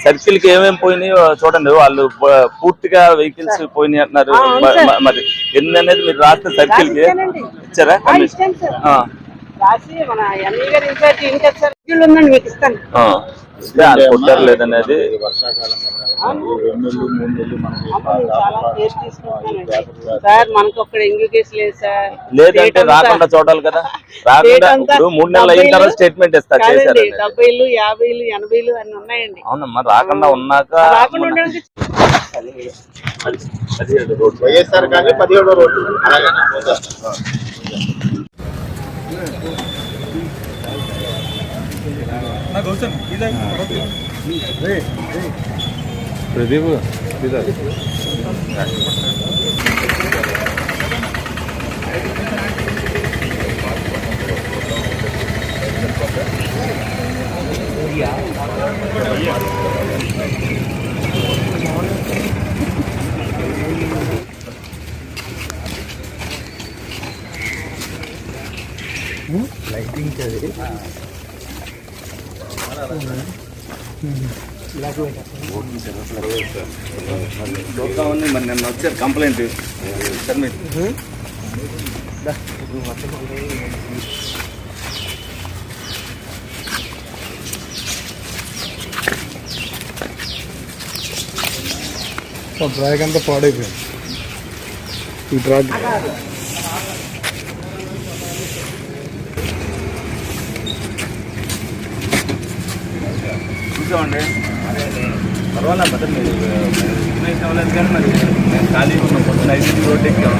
Circle కి ఏమేమి పోయినాయో చూడండి. వాళ్ళు పూర్తిగా వెహికల్స్ పోయినాయి అంటున్నారు. మరి ఎన్ని అనేది మీరు రాసిన సర్కిల్ కి ఇచ్చారా? కుట్టారు లేదనేది లేదంటే రాకుండా చూడాలి కదా. రాకుండా 3 నెలలు అయిన తర్వాత స్టేట్మెంట్ ఇస్తారు. 70, 50, 80 అన్ని ఉన్నాయండి. అవునమ్మా, రాకుండా ఉన్నాక వైఎస్ఆర్ కానీ 17వ రోడ్డు ప్రదీప్ లైటింగ్ చూద్దామని మరి నిన్న వచ్చారు కంప్లైంట్ సార్. మీరు డ్రాగ్ అంతా పాడైపోయింది. ఈ డ్రాగ్ చూసామండి. పర్వాలేదు కదా, మీరు ఇన్ఫర్మేషన్ అవ్వలేదు కానీ మరి నేను ఖాళీ ఉన్న పొద్దున 5 రోడ్డు ఎక్కాము.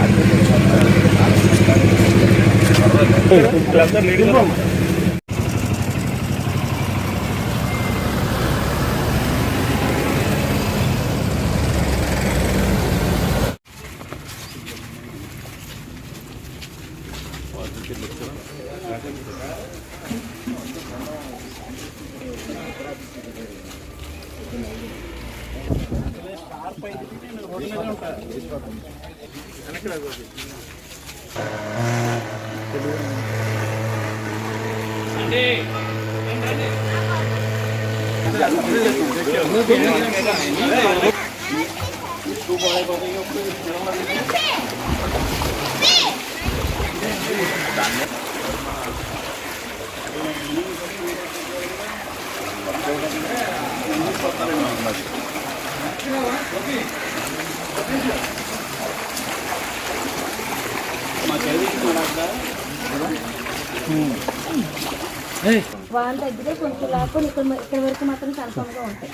వాళ్ళ దగ్గరే కొంచెం లాక్కుని ఇక్కడ వరకు మాత్రం కన్ఫర్మ్ గా ఉంటాయి.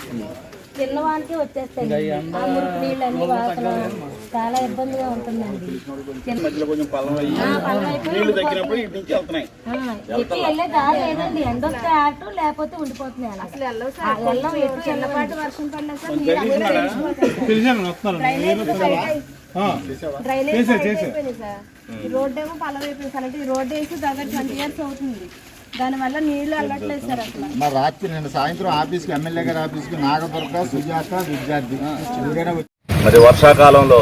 చిన్న వాళ్ళకి వచ్చేస్తాయి. ఆ మురికి నీళ్ళన్నీ వాసన చాలా ఇబ్బందిగా ఉంటుందండి. ఎట్టి వెళ్ళే దారి లేదండి. ఎండొస్తే ఆటో లేకపోతే ఉండిపోతున్నాయి. అసలు వెళ్ళం ఎటు చిన్నపాటి వర్షం పడినా సార్ డ్రైనేజ్ అయిపోయింది సార్. ఈ రోడ్డు ఏమో పలం అయిపోయింది సార్. అంటే ఈ రోడ్డు వేసి దగ్గర 20 years అవుతుంది. దానివల్ల నీళ్లు వెళ్ళట్లేదు సార్. అసలు మరి రాత్రి నిన్న సాయంత్రం ఆఫీస్కి ఎమ్మెల్యే గారి ఆఫీస్కి నాగదుర్గ, సుజాత, విద్యార్థి మరి వర్షాకాలంలో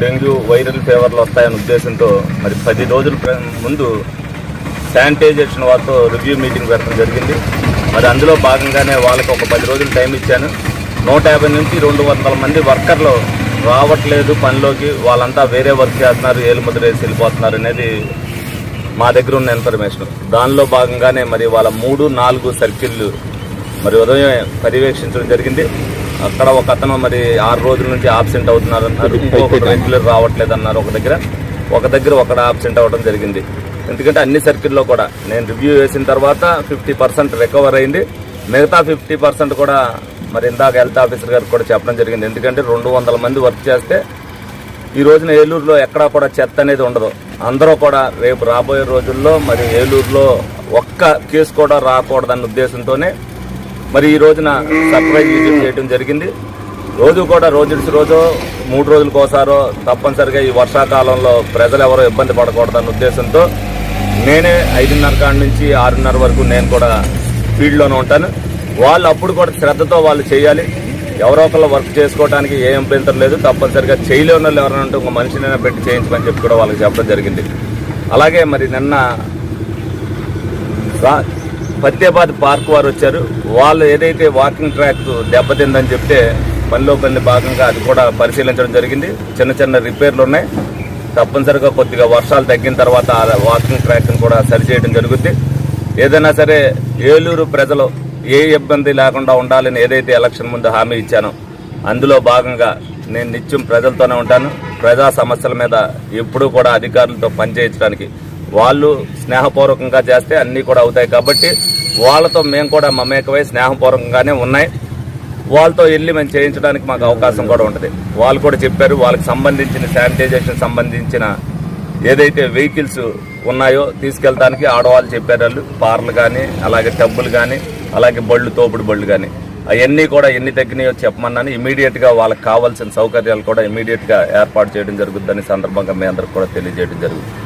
డెంగ్యూ వైరల్ ఫీవర్లు వస్తాయనే ఉద్దేశంతో మరి 10 రోజుల ముందు శానిటైజేషన్ వాళ్ళతో రివ్యూ మీటింగ్ పెట్టడం జరిగింది. మరి అందులో భాగంగానే వాళ్ళకి ఒక 10 రోజులు టైం ఇచ్చాను. 150 నుంచి 200 మంది వర్కర్లు రావట్లేదు పనిలోకి. వాళ్ళంతా వేరే వర్క్ చేస్తున్నారు, ఏలుముద్ర వేసి వెళ్ళిపోతున్నారు అనేది మా దగ్గర ఉన్న ఇన్ఫర్మేషన్. దానిలో భాగంగానే మరి వాళ్ళ 3, 4 సర్కిళ్ళు మరి ఉదయం పర్యవేక్షించడం జరిగింది. అక్కడ ఒక అతను మరి 6 రోజుల నుంచి ఆబ్సెంట్ అవుతున్నారు అన్నారు. ఇంకొకటి రెగ్యులర్ రావట్లేదు అన్నారు. ఒక దగ్గర ఒకటి ఆబ్సెంట్ అవ్వడం జరిగింది. ఎందుకంటే అన్ని సర్కిల్లో కూడా నేను రివ్యూ వేసిన తర్వాత 50% రికవర్ అయింది. మిగతా 50% కూడా మరి ఇందాక హెల్త్ ఆఫీసర్ గారికి కూడా చెప్పడం జరిగింది. ఎందుకంటే 200 మంది వర్క్ చేస్తే ఈ రోజున ఏలూరులో ఎక్కడా కూడా చెత్త అనేది ఉండదు. అందరూ కూడా రేపు రాబోయే రోజుల్లో మరి ఏలూరులో ఒక్క కేసు కూడా రాకూడదన్న ఉద్దేశంతోనే మరి ఈ రోజున సర్ప్రైజ్ విజిట్ చేయడం జరిగింది. రోజు కూడా రోజు 3 రోజులకు ఒకసారో తప్పనిసరిగా ఈ వర్షాకాలంలో ప్రజలు ఎవరో ఇబ్బంది పడకూడదన్న ఉద్దేశంతో నేనే 5:30 కాడ నుంచి 6:30 వరకు నేను కూడా ఫీల్డ్లోనే ఉంటాను. వాళ్ళు అప్పుడు కూడా శ్రద్ధతో వాళ్ళు చేయాలి. ఎవరో ఒకళ్ళు వర్క్ చేసుకోవడానికి ఏం అభ్యంతరం లేదు. తప్పనిసరిగా చేయలేని వాళ్ళు ఎవరైనా ఉంటే ఒక మనిషినైనా పెట్టి చేయించమని చెప్పి కూడా వాళ్ళకి చెప్పడం జరిగింది. అలాగే మరి నిన్న ఫతేబాద్ పార్క్ వారు వచ్చారు. వాళ్ళు ఏదైతే వాకింగ్ ట్రాక్ దెబ్బతిందని చెప్తే పనిలో పని భాగంగా అది కూడా పరిశీలించడం జరిగింది. చిన్న చిన్న రిపేర్లు ఉన్నాయి. తప్పనిసరిగా కొద్దిగా వర్షాలు తగ్గిన తర్వాత ఆ వాకింగ్ ట్రాక్ని కూడా సరిచేయడం జరుగుద్ది. ఏదైనా సరే ఏలూరు ప్రజలు ఏ ఇబ్బంది లేకుండా ఉండాలని ఏదైతే ఎలక్షన్ ముందు హామీ ఇచ్చానో అందులో భాగంగా నేను నిత్యం ప్రజలతోనే ఉంటాను. ప్రజా సమస్యల మీద ఎప్పుడూ కూడా అధికారులతో పనిచేయించడానికి వాళ్ళు స్నేహపూర్వకంగా చేస్తే అన్నీ కూడా అవుతాయి. కాబట్టి వాళ్ళతో మేము కూడా మమేకమై స్నేహపూర్వకంగానే ఉన్నాయి. వాళ్ళతో వెళ్ళి మేము చేయించడానికి మాకు అవకాశం కూడా ఉంటుంది. వాళ్ళు కూడా చెప్పారు వాళ్ళకి సంబంధించిన శానిటైజేషన్ సంబంధించిన ఏదైతే వెహికల్స్ ఉన్నాయో తీసుకెళ్ళడానికి ఆడవాళ్ళు చెప్పారు. వాళ్ళు పార్లు కానీ అలాగే టబ్బులు కానీ అలాగే బళ్ళు తోపుడు బళ్ళు కానీ అవన్నీ కూడా ఎన్ని తగ్గినాయో చెప్పమన్నాను. ఇమీడియట్గా వాళ్ళకి కావాల్సిన సౌకర్యాలు కూడా ఇమీడియట్గా ఏర్పాటు చేయడం జరుగుతుందని సందర్భంగా మీ అందరికి కూడా తెలియజేయడం జరుగుతుంది.